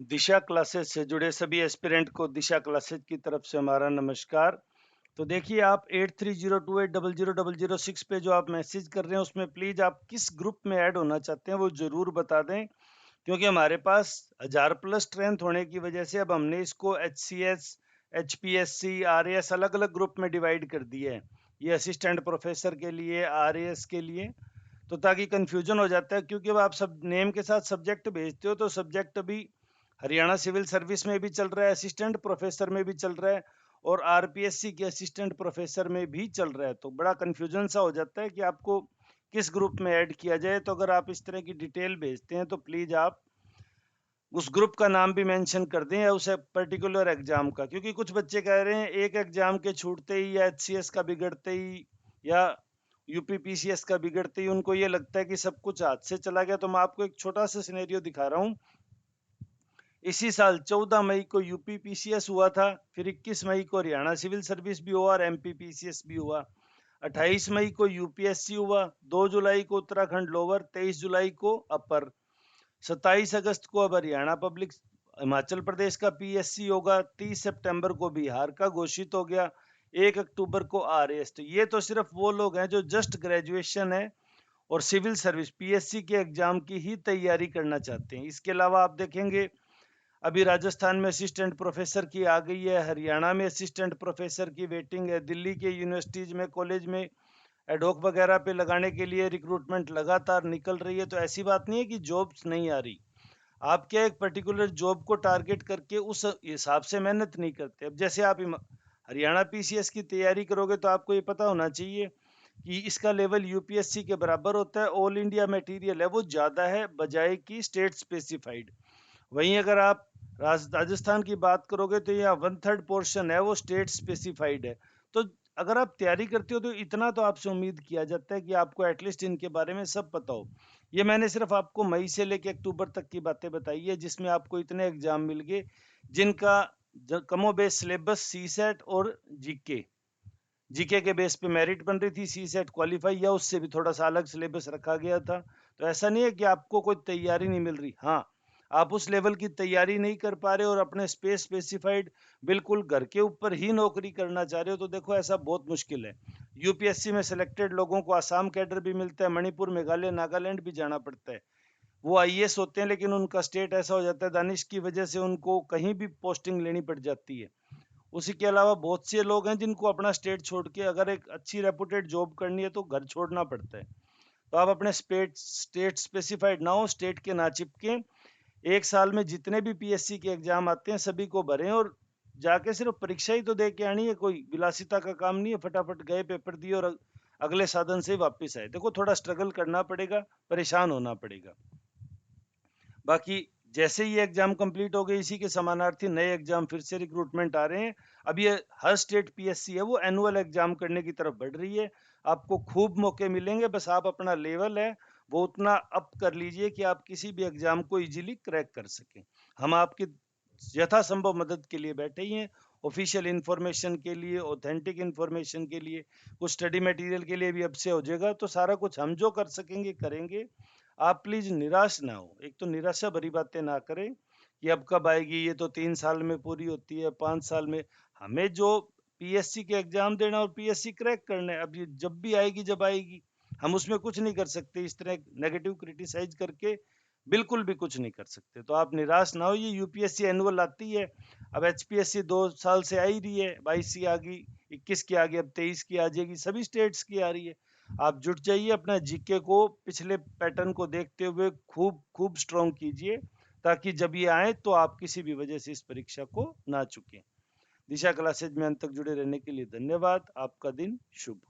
दिशा classes से जुड़े सभी एस्पिरेंट को दिशा क्लासेस की तरफ से हमारा नमस्कार। तो देखिए, आप 8302800006 पे जो आप मैसेज कर रहे हैं उसमें प्लीज आप किस ग्रुप में ऐड होना चाहते हैं वो जरूर बता दें, क्योंकि हमारे पास 1000+ स्ट्रेंथ होने की वजह से अब हमने इसको HCS, HPSC, RAS अलग अलग ग्रुप में डिवाइड कर दिया है। ये असिस्टेंट प्रोफेसर के लिए, RAS के लिए, तो ताकि कंफ्यूजन हो जाता है, क्योंकि अब आप सब नेम के साथ सब्जेक्ट भेजते हो तो सब्जेक्ट अभी हरियाणा सिविल सर्विस में भी चल रहा है, असिस्टेंट प्रोफेसर में भी चल रहा है, और आरपीएससी के असिस्टेंट प्रोफेसर में भी चल रहा है। तो बड़ा कंफ्यूजन सा हो जाता है कि आपको किस ग्रुप में ऐड किया जाए। तो अगर आप इस तरह की डिटेल भेजते हैं तो प्लीज आप उस ग्रुप का नाम भी मेंशन कर दें या उस पर्टिकुलर एग्जाम का, क्योंकि कुछ बच्चे कह रहे हैं एक एग्जाम के छूटते ही या HCS का बिगड़ते ही या UPPCS का बिगड़ते ही उनको ये लगता है कि सब कुछ हाथ से चला गया। तो मैं आपको एक छोटा सा सिनेरियो दिखा रहा हूँ। इसी साल 14 मई को UPPCS हुआ था, फिर 21 मई को हरियाणा सिविल सर्विस भी हुआ और MPPCS भी हुआ। 28 मई को UPSC हुआ, 2 जुलाई को उत्तराखंड लोअर, 23 जुलाई को अपर, 27 अगस्त को अब हरियाणा पब्लिक हिमाचल प्रदेश का PSC होगा, 30 सितंबर को बिहार का घोषित हो गया, 1 अक्टूबर को RAS। तो ये तो सिर्फ वो लोग हैं जो जस्ट ग्रेजुएशन है और सिविल सर्विस PSC के एग्जाम की ही तैयारी करना चाहते हैं। इसके अलावा आप देखेंगे अभी राजस्थान में असिस्टेंट प्रोफेसर की आ गई है, हरियाणा में असिस्टेंट प्रोफेसर की वेटिंग है, दिल्ली के यूनिवर्सिटीज में, कॉलेज में एडहोक वगैरह पे लगाने के लिए रिक्रूटमेंट लगातार निकल रही है। तो ऐसी बात नहीं है कि जॉब्स नहीं आ रही। आप क्या एक पर्टिकुलर जॉब को टारगेट करके उस हिसाब से मेहनत नहीं करते। अब जैसे आप हरियाणा PCS की तैयारी करोगे तो आपको ये पता होना चाहिए कि इसका लेवल UPSC के बराबर होता है, ऑल इंडिया मटेरियल है वो ज़्यादा है बजाय कि स्टेट स्पेसिफाइड। वहीं अगर आप राजस्थान की बात करोगे तो यहाँ 1/3 पोर्शन है वो स्टेट स्पेसिफाइड है। तो अगर आप तैयारी करते हो तो इतना तो आपसे उम्मीद किया जाता है कि आपको एटलीस्ट इनके बारे में सब पता हो। ये मैंने सिर्फ आपको मई से लेकर अक्टूबर तक की बातें बताई है, जिसमें आपको इतने एग्जाम मिल गए जिनका कमोबेश सिलेबस CSAT और जीके के बेस पे मेरिट बन रही थी, CSAT क्वालिफाई या उससे भी थोड़ा सा अलग सिलेबस रखा गया था। तो ऐसा नहीं है कि आपको कोई तैयारी नहीं मिल रही, हाँ आप उस लेवल की तैयारी नहीं कर पा रहे और अपने स्पेसिफाइड बिल्कुल घर के ऊपर ही नौकरी करना चाह रहे हो, तो देखो ऐसा बहुत मुश्किल है। UPSC में सिलेक्टेड लोगों को आसाम कैडर भी मिलता है, मणिपुर, मेघालय, नागालैंड भी जाना पड़ता है। वो IAS होते हैं लेकिन उनका स्टेट ऐसा हो जाता है, दानिश की वजह से उनको कहीं भी पोस्टिंग लेनी पड़ जाती है। उसी के अलावा बहुत से लोग हैं जिनको अपना स्टेट छोड़ के अगर एक अच्छी रेपुटेड जॉब करनी है तो घर छोड़ना पड़ता है। तो आप अपने स्टेट स्पेसिफाइड ना हो, स्टेट के ना चिपके, एक साल में जितने भी PSC के एग्जाम आते हैं सभी को भरें और जाके सिर्फ परीक्षा ही तो दे के आनी है, कोई विलासिता का काम नहीं है। फटाफट गए, पेपर दिए और अगले साधन से वापस आए। देखो थोड़ा स्ट्रगल करना पड़ेगा, परेशान होना पड़ेगा। बाकी जैसे ही एग्जाम कंप्लीट हो गए इसी के समानार्थी नए एग्जाम फिर से रिक्रूटमेंट आ रहे हैं। अब ये हर स्टेट PSC है वो एनुअल एग्जाम करने की तरफ बढ़ रही है। आपको खूब मौके मिलेंगे, बस आप अपना लेवल है वो उतना अप कर लीजिए कि आप किसी भी एग्जाम को इजीली क्रैक कर सकें। हम आपकी यथासंभव मदद के लिए बैठे ही हैं, ऑफिशियल इंफॉर्मेशन के लिए, ऑथेंटिक इंफॉर्मेशन के लिए, कुछ स्टडी मटेरियल के लिए भी अब से हो जाएगा। तो सारा कुछ हम जो कर सकेंगे करेंगे। आप प्लीज निराश ना हो, एक तो निराशा भरी बातें ना करें कि अब कब आएगी, ये तो 3 साल में पूरी होती है, 5 साल में। हमें जो PSC के एग्जाम देना और PSC क्रैक करना है, अब ये जब भी आएगी जब आएगी, हम उसमें कुछ नहीं कर सकते। इस तरह नेगेटिव क्रिटिसाइज करके बिल्कुल भी कुछ नहीं कर सकते। तो आप निराश ना हो, ये UPSC एनुअल आती है। अब HPSC 2 साल से आ ही रही है, 22 की आ गई, 21 की आ गई, अब 23 की आ जाएगी, सभी स्टेट्स की आ रही है। आप जुट जाइए, अपना जीके को पिछले पैटर्न को देखते हुए खूब खूब स्ट्रॉन्ग कीजिए, ताकि जब ये आए तो आप किसी भी वजह से इस परीक्षा को ना चुकें। दिशा क्लासेज में अंत तक जुड़े रहने के लिए धन्यवाद। आपका दिन शुभ हो।